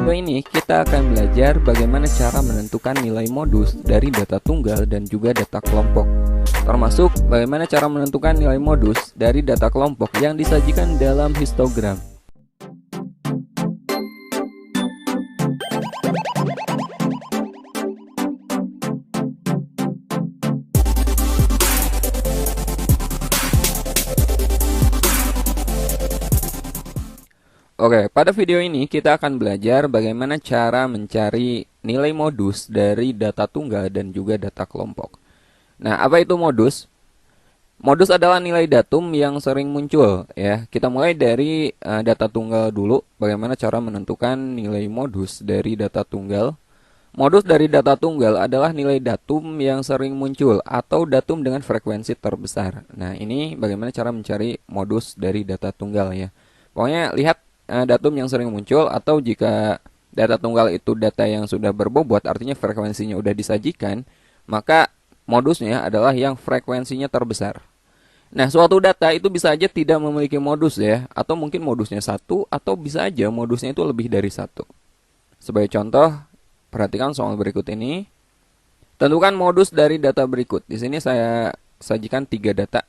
Video ini kita akan belajar bagaimana cara menentukan nilai modus dari data tunggal dan juga data kelompok. Termasuk bagaimana cara menentukan nilai modus dari data kelompok yang disajikan dalam histogram. Oke, pada video ini kita akan belajar bagaimana cara mencari nilai modus dari data tunggal dan juga data kelompok. Nah, apa itu modus? Modus adalah nilai datum yang sering muncul ya. Kita mulai dari data tunggal dulu, bagaimana cara menentukan nilai modus dari data tunggal. Modus dari data tunggal adalah nilai datum yang sering muncul atau datum dengan frekuensi terbesar. Nah, ini bagaimana cara mencari modus dari data tunggal ya. Pokoknya lihat datum yang sering muncul, atau jika data tunggal itu data yang sudah berbobot, artinya frekuensinya sudah disajikan, maka modusnya adalah yang frekuensinya terbesar. Nah, suatu data itu bisa aja tidak memiliki modus ya, atau mungkin modusnya satu, atau bisa aja modusnya itu lebih dari satu. Sebagai contoh, perhatikan soal berikut ini. Tentukan modus dari data berikut. Di sini saya sajikan 3 data.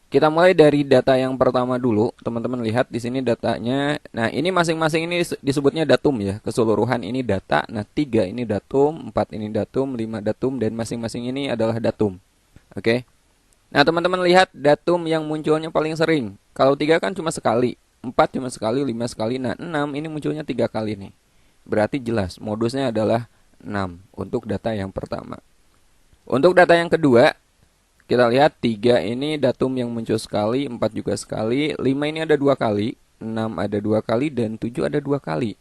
Kita mulai dari data yang pertama dulu. Teman-teman lihat di sini datanya. Nah, ini masing-masing ini disebutnya datum ya. Keseluruhan ini data. Nah, 3 ini datum, 4 ini datum, 5 datum, dan masing-masing ini adalah datum. Oke. Nah, teman-teman lihat datum yang munculnya paling sering. Kalau 3 kan cuma sekali, 4 cuma sekali, 5 sekali. Nah, 6 ini munculnya 3 kali nih. Berarti jelas modusnya adalah 6 untuk data yang pertama. Untuk data yang kedua, kita lihat 3 ini datum yang muncul sekali, 4 juga sekali, 5 ini ada 2 kali, 6 ada 2 kali, dan 7 ada 2 kali.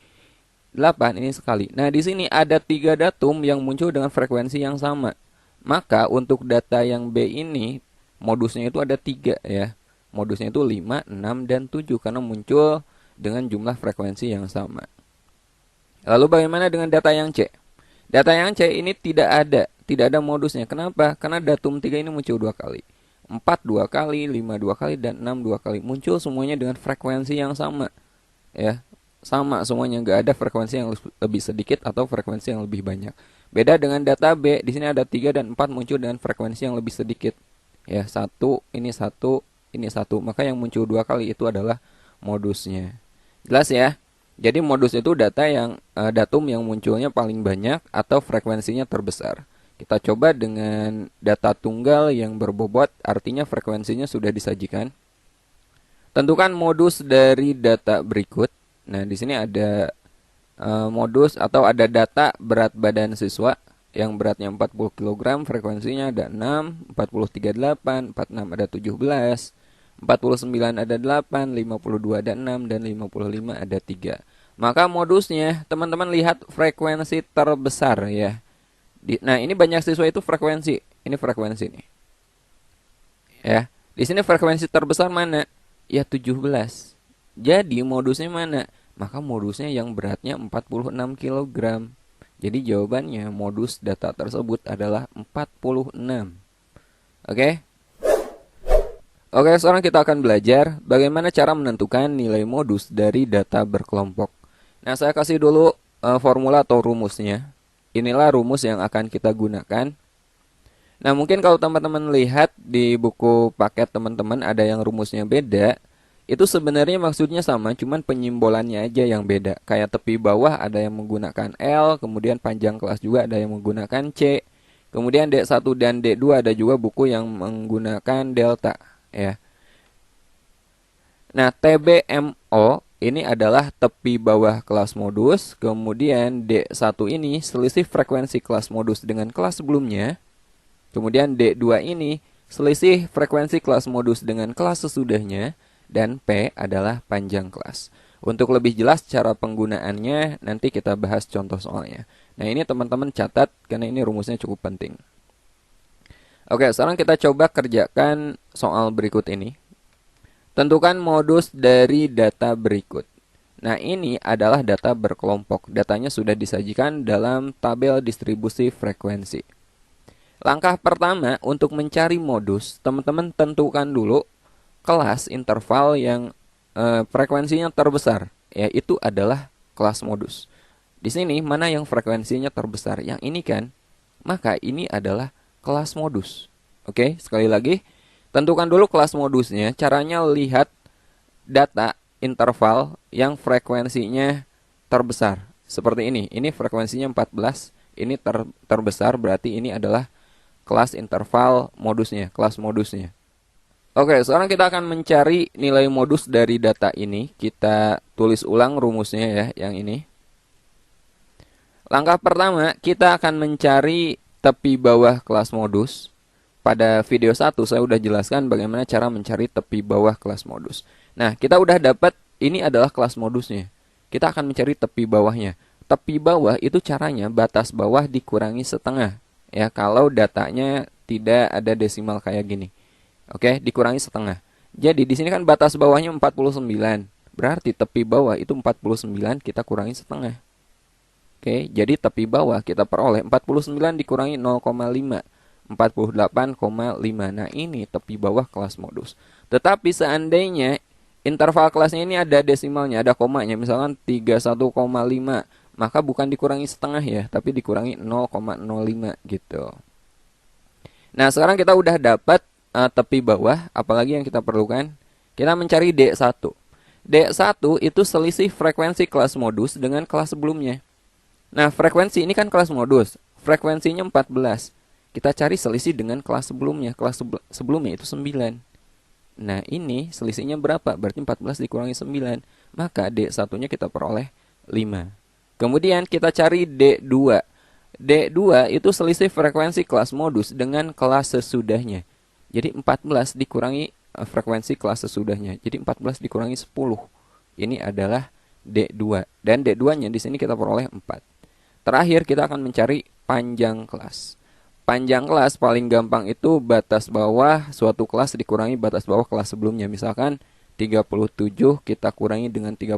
8 ini sekali. Nah, di sini ada 3 datum yang muncul dengan frekuensi yang sama. Maka untuk data yang B ini modusnya itu ada 3 ya. Modusnya itu 5, 6, dan 7 karena muncul dengan jumlah frekuensi yang sama. Lalu bagaimana dengan data yang C? Data yang C ini tidak ada modusnya. Kenapa? Karena datum 3 ini muncul 2 kali. 4 2 kali, 5 2 kali, dan 6 2 kali. Muncul semuanya dengan frekuensi yang sama. Ya, sama semuanya, nggak ada frekuensi yang lebih sedikit atau frekuensi yang lebih banyak. Beda dengan data B, di sini ada 3 dan 4 muncul dengan frekuensi yang lebih sedikit. Ya, 1, ini 1, ini 1. Maka yang muncul 2 kali itu adalah modusnya. Jelas ya? Jadi modus itu data yang datum yang munculnya paling banyak atau frekuensinya terbesar. Kita coba dengan data tunggal yang berbobot, artinya frekuensinya sudah disajikan. Tentukan modus dari data berikut. Nah, di sini ada modus atau ada data berat badan siswa yang beratnya 40 kg, frekuensinya ada 6, 43 8, 46 ada 17, 49 ada 8, 52 ada 6, dan 55 ada 3. Maka modusnya, teman-teman lihat frekuensi terbesar ya. Nah, ini banyak siswa itu frekuensi. Ini frekuensi nih. Ya, di sini frekuensi terbesar mana? Ya 17. Jadi modusnya mana? Maka modusnya yang beratnya 46 kg. Jadi jawabannya modus data tersebut adalah 46. Oke? Oke, sekarang kita akan belajar bagaimana cara menentukan nilai modus dari data berkelompok. Nah, saya kasih dulu formula atau rumusnya. Inilah rumus yang akan kita gunakan. Nah, mungkin kalau teman-teman lihat di buku paket teman-teman ada yang rumusnya beda. Itu sebenarnya maksudnya sama, cuman penyimbolannya aja yang beda. Kayak tepi bawah ada yang menggunakan L, kemudian panjang kelas juga ada yang menggunakan C. Kemudian D1 dan D2 ada juga buku yang menggunakan delta. Ya. Nah, TBMO ini adalah tepi bawah kelas modus. Kemudian D1 ini selisih frekuensi kelas modus dengan kelas sebelumnya. Kemudian D2 ini selisih frekuensi kelas modus dengan kelas sesudahnya. Dan P adalah panjang kelas. Untuk lebih jelas cara penggunaannya nanti kita bahas contoh soalnya. Nah, ini teman-teman catat karena ini rumusnya cukup penting. Oke, sekarang kita coba kerjakan soal berikut ini. Tentukan modus dari data berikut. Nah, ini adalah data berkelompok. Datanya sudah disajikan dalam tabel distribusi frekuensi. Langkah pertama untuk mencari modus, teman-teman tentukan dulu kelas interval yang frekuensinya terbesar. Yaitu adalah kelas modus. Di sini mana yang frekuensinya terbesar? Yang ini kan? Maka ini adalah kelas modus. Oke, sekali lagi, tentukan dulu kelas modusnya. Caranya lihat data interval yang frekuensinya terbesar. Seperti ini. Ini frekuensinya 14. Ini terbesar, berarti ini adalah kelas interval modusnya, kelas modusnya. Oke, sekarang kita akan mencari nilai modus dari data ini. Kita tulis ulang rumusnya ya, yang ini. Langkah pertama, kita akan mencari tepi bawah kelas modus. Pada video 1 saya sudah jelaskan bagaimana cara mencari tepi bawah kelas modus. Nah, kita udah dapat ini adalah kelas modusnya. Kita akan mencari tepi bawahnya. Tepi bawah itu caranya batas bawah dikurangi setengah. Ya, kalau datanya tidak ada desimal kayak gini. Oke, dikurangi setengah. Jadi di sini kan batas bawahnya 49. Berarti tepi bawah itu 49 kita kurangi setengah. Oke, jadi tepi bawah kita peroleh 49 dikurangi 0,5. 48,5. Nah, ini tepi bawah kelas modus. Tetapi seandainya interval kelasnya ini ada desimalnya, ada komanya, misalkan 31,5, maka bukan dikurangi setengah ya, tapi dikurangi 0,05 gitu. Nah, sekarang kita udah dapat tepi bawah, apalagi yang kita perlukan? Kita mencari D1. D1 itu selisih frekuensi kelas modus dengan kelas sebelumnya. Nah, frekuensi ini kan kelas modus. Frekuensinya 14. Kita cari selisih dengan kelas sebelumnya. Kelas sebelumnya itu 9. Nah, ini selisihnya berapa? Berarti 14 dikurangi 9. Maka D1-nya kita peroleh 5. Kemudian kita cari D2. D2 itu selisih frekuensi kelas modus dengan kelas sesudahnya. Jadi 14 dikurangi frekuensi kelas sesudahnya. Jadi 14 dikurangi 10. Ini adalah D2. Dan D2-nya di sini kita peroleh 4. Terakhir kita akan mencari panjang kelas. Panjang kelas paling gampang itu batas bawah suatu kelas dikurangi batas bawah kelas sebelumnya. Misalkan 37 kita kurangi dengan 31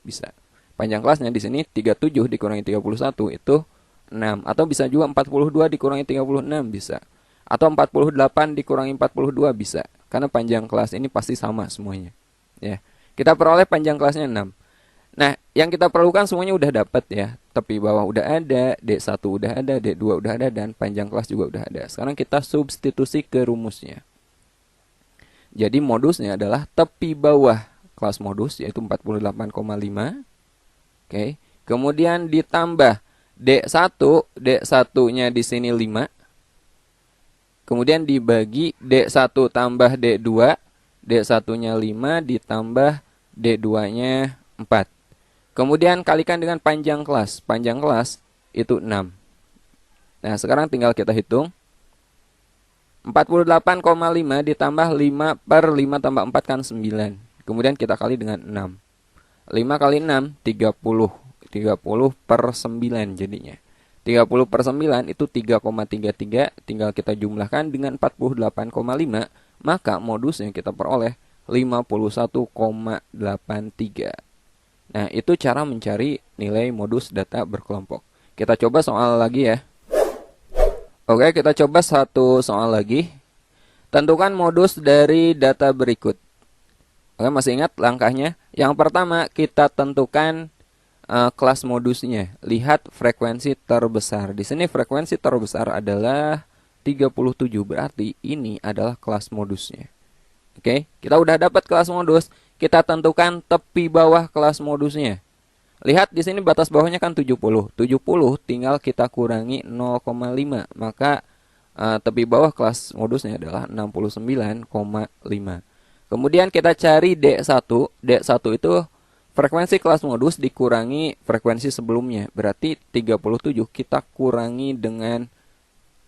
bisa. Panjang kelasnya di sini 37 dikurangi 31 itu 6. Atau bisa juga 42 dikurangi 36 bisa. Atau 48 dikurangi 42 bisa. Karena panjang kelas ini pasti sama semuanya. Ya. Kita peroleh panjang kelasnya 6. Nah, yang kita perlukan semuanya udah dapat ya. Tepi bawah udah ada, D1 udah ada, D2 udah ada, dan panjang kelas juga udah ada. Sekarang kita substitusi ke rumusnya. Jadi modusnya adalah tepi bawah kelas modus, yaitu 48,5. Oke. Kemudian ditambah D1, D1-nya di sini 5. Kemudian dibagi D1 tambah D2, D1-nya 5 ditambah D2-nya 4. Kemudian kalikan dengan panjang kelas. Panjang kelas itu 6. Nah, sekarang tinggal kita hitung. 48,5 ditambah 5 per 5 tambah 4 kan 9. Kemudian kita kali dengan 6. 5 kali 6, 30. 30 per 9 jadinya. 30 per 9 itu 3,33. Tinggal kita jumlahkan dengan 48,5. Maka modus yang kita peroleh 51,83. Nah, itu cara mencari nilai modus data berkelompok. Kita coba soal lagi ya. Oke, kita coba satu soal lagi. Tentukan modus dari data berikut. Oke, masih ingat langkahnya? Yang pertama, kita tentukan kelas modusnya. Lihat frekuensi terbesar. Di sini frekuensi terbesar adalah 37. Berarti ini adalah kelas modusnya. Oke, kita udah dapat kelas modus. Kita tentukan tepi bawah kelas modusnya. Lihat di sini batas bawahnya kan 70. 70 tinggal kita kurangi 0,5. Maka tepi bawah kelas modusnya adalah 69,5. Kemudian kita cari D1. D1 itu frekuensi kelas modus dikurangi frekuensi sebelumnya. Berarti 37 kita kurangi dengan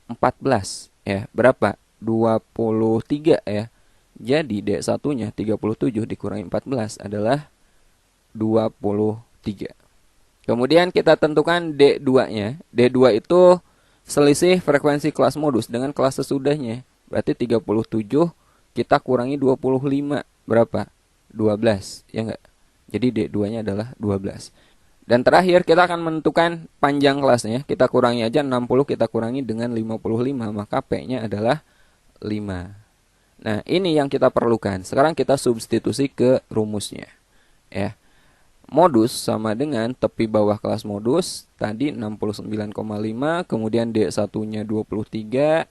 14. Ya, berapa? 23 ya. Jadi D1-nya 37 dikurangi 14 adalah 23. Kemudian kita tentukan D2-nya. D2 itu selisih frekuensi kelas modus dengan kelas sesudahnya. Berarti 37 kita kurangi 25. Berapa? 12. Ya enggak? Jadi D2-nya adalah 12. Dan terakhir kita akan menentukan panjang kelasnya. Kita kurangi aja 60, kita kurangi dengan 55. Maka P-nya adalah 5. Nah, ini yang kita perlukan. Sekarang kita substitusi ke rumusnya. Ya. modus sama dengan tepi bawah kelas modus tadi 69,5, kemudian D1-nya 23,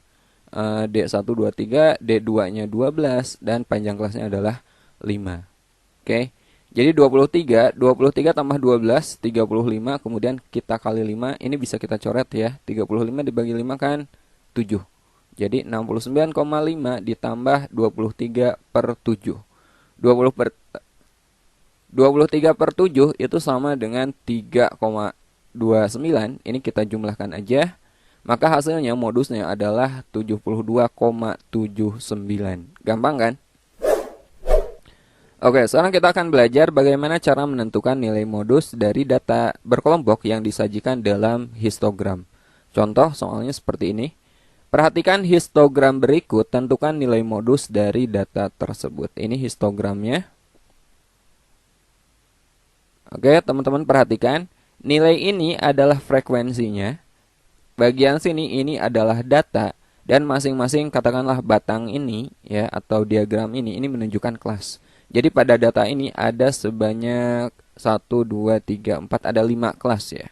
D1 23, D2-nya 12, dan panjang kelasnya adalah 5. Oke. Jadi 23 tambah 12, 35, kemudian kita kali 5, ini bisa kita coret ya. 35 dibagi 5 kan 7. Jadi 69,5 ditambah 23 per 7. 23 per 7 itu sama dengan 3,29. Ini kita jumlahkan aja. Maka hasilnya modusnya adalah 72,79. Gampang kan? Oke, sekarang kita akan belajar bagaimana cara menentukan nilai modus dari data berkelompok yang disajikan dalam histogram. Contoh soalnya seperti ini. Perhatikan histogram berikut, tentukan nilai modus dari data tersebut. Ini histogramnya. Oke, teman-teman perhatikan. Nilai ini adalah frekuensinya. Bagian sini ini adalah data. Dan masing-masing katakanlah batang ini ya atau diagram ini menunjukkan kelas. Jadi pada data ini ada sebanyak 1, 2, 3, 4, ada 5 kelas ya.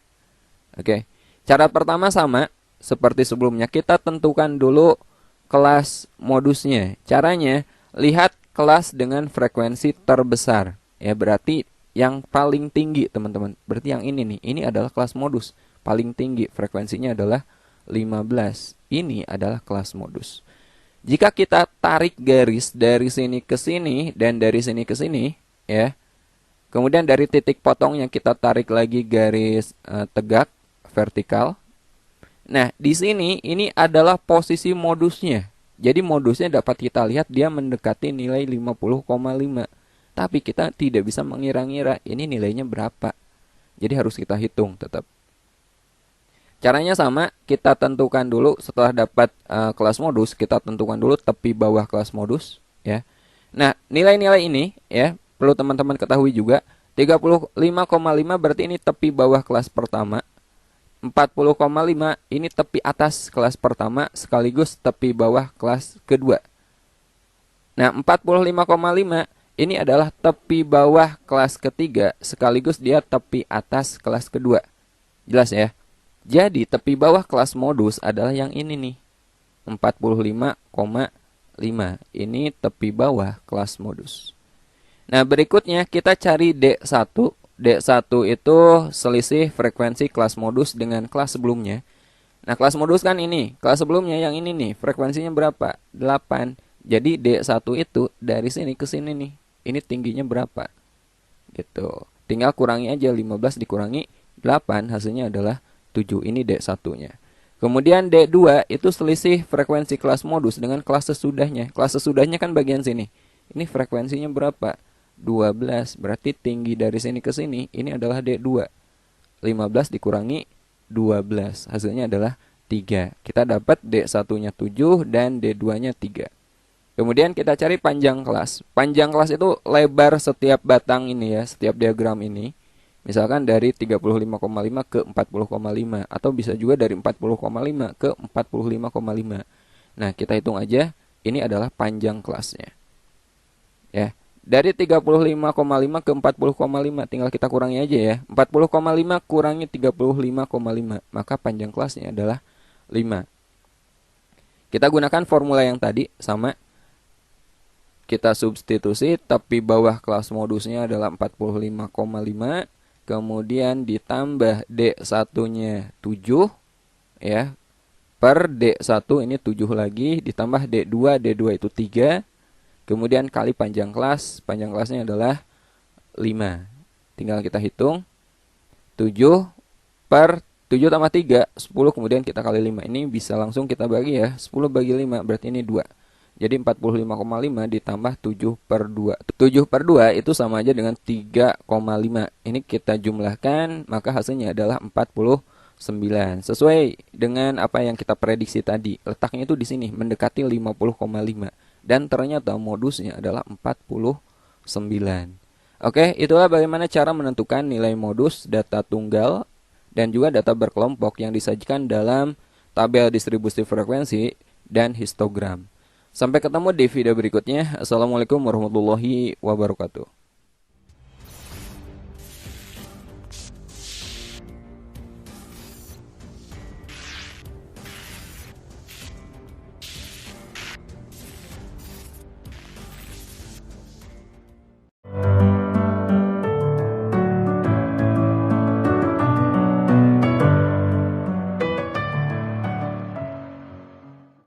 Oke. Cara pertama sama seperti sebelumnya. Kita tentukan dulu kelas modusnya. Caranya, lihat kelas dengan frekuensi terbesar. Ya, berarti yang paling tinggi teman-teman. Berarti yang ini nih. Ini adalah kelas modus. Paling tinggi frekuensinya adalah 15. Ini adalah kelas modus. Jika kita tarik garis dari sini ke sini dan dari sini ke sini, ya. Kemudian dari titik potongnya kita tarik lagi garis tegak vertikal. Nah, di sini ini adalah posisi modusnya. Jadi modusnya dapat kita lihat dia mendekati nilai 50,5. Tapi kita tidak bisa mengira-ngira ini nilainya berapa. Jadi harus kita hitung tetap. Caranya sama, kita tentukan dulu setelah dapat kelas modus, kita tentukan dulu tepi bawah kelas modus ya. Nah, nilai-nilai ini ya, perlu teman-teman ketahui juga, 35,5 berarti ini tepi bawah kelas pertama. 40,5 ini tepi atas kelas pertama sekaligus tepi bawah kelas kedua. Nah, 45,5 ini adalah tepi bawah kelas ketiga sekaligus dia tepi atas kelas kedua. Jelas ya? Jadi tepi bawah kelas modus adalah yang ini nih. 45,5. Ini tepi bawah kelas modus. Nah, berikutnya kita cari D1. D1 itu selisih frekuensi kelas modus dengan kelas sebelumnya. Nah, kelas modus kan ini. Kelas sebelumnya yang ini nih. Frekuensinya berapa? 8. Jadi D1 itu dari sini ke sini nih. Ini tingginya berapa? Gitu. Tinggal kurangi aja 15 dikurangi 8, hasilnya adalah 7. Ini D1-nya. Kemudian D2 itu selisih frekuensi kelas modus dengan kelas sesudahnya. Kelas sesudahnya kan bagian sini. Ini frekuensinya berapa? 12. Berarti tinggi dari sini ke sini ini adalah D2. 15 dikurangi 12. Hasilnya adalah 3. Kita dapat D1-nya 7 dan D2-nya 3. Kemudian kita cari panjang kelas. Panjang kelas itu lebar setiap batang ini ya, setiap diagram ini. Misalkan dari 35,5 ke 40,5 atau bisa juga dari 40,5 ke 45,5. Nah, kita hitung aja, ini adalah panjang kelasnya. Ya, dari 35,5 ke 40,5 tinggal kita kurangi aja ya. 40,5 kurangi 35,5, maka panjang kelasnya adalah 5. Kita gunakan formula yang tadi sama. Kita substitusi, tapi bawah kelas modusnya adalah 45,5. Kemudian ditambah D1-nya 7 ya. Per D1 ini 7 lagi, ditambah D2, D2 itu 3. Kemudian kali panjang kelas, panjang kelasnya adalah 5. Tinggal kita hitung. 7 per 7 tambah 3, 10, kemudian kita kali 5. Ini bisa langsung kita bagi ya. 10 bagi 5 berarti ini 2. Jadi 45,5 ditambah 7 per 2. 7 per 2 itu sama aja dengan 3,5. Ini kita jumlahkan, maka hasilnya adalah 49. Sesuai dengan apa yang kita prediksi tadi. Letaknya itu di sini, mendekati 50,5. Dan ternyata modusnya adalah 49. Oke, itulah bagaimana cara menentukan nilai modus data tunggal dan juga data berkelompok yang disajikan dalam tabel distribusi frekuensi dan histogram. Sampai ketemu di video berikutnya. Assalamualaikum warahmatullahi wabarakatuh.